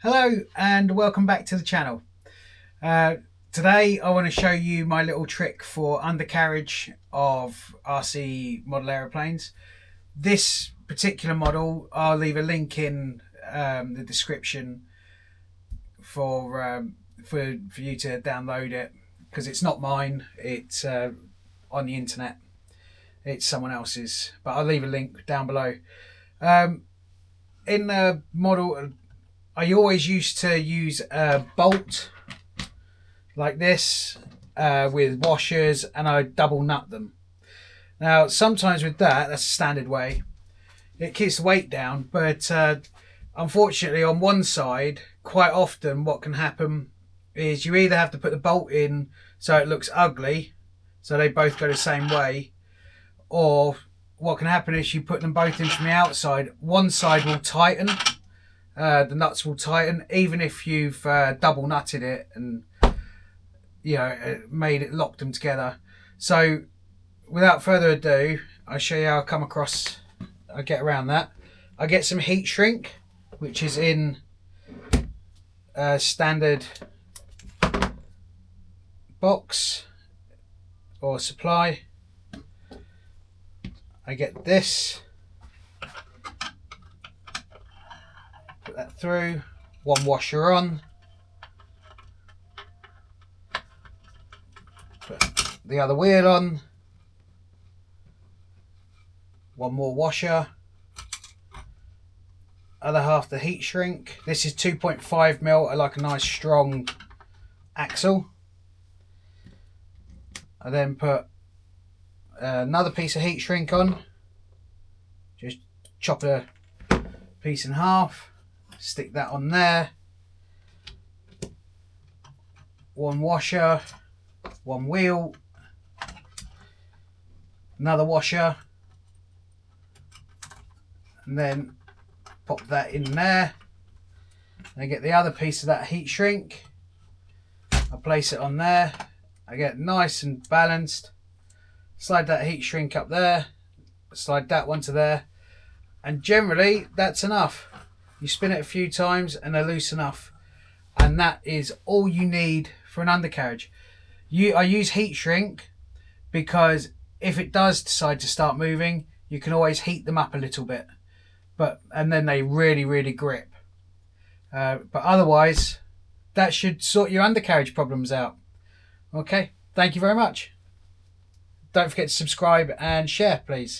Hello and welcome back to the channel. Today I want to show you my little trick for undercarriage of RC model aeroplanes. This particular model, I'll leave a link in the description for you to download it, because it's not mine, it's on the internet, it's someone else's, but I'll leave a link down below. In the model, I always used to use a bolt like this with washers, and I double nut them. Now sometimes with that's a standard way, it keeps the weight down, but unfortunately on one side quite often what can happen is you either have to put the bolt in so it looks ugly, so they both go the same way, or what can happen is you put them both in from the outside, one side will tighten, the nuts will tighten even if you've double nutted it and made it, locked them together. So without further ado, I'll show you how I get around that. I get some heat shrink, which is in a standard box or supply. I get this, put that through, one washer on, put the other wheel on, one more washer, other half the heat shrink. This is 2.5mm. I like a nice strong axle. I then put another piece of heat shrink on, just chop a piece in half, stick that on there, one washer, one wheel, another washer, and then pop that in there. I get the other piece of that heat shrink, I place it on there, I get nice and balanced, slide that heat shrink up there, slide that one to there, and generally that's enough. You spin it a few times and they're loose enough, and that is all you need for an undercarriage. I use heat shrink because if it does decide to start moving, you can always heat them up a little bit, and then they really grip. But otherwise, that should sort your undercarriage problems out. Okay, thank you very much. Don't forget to subscribe and share, please.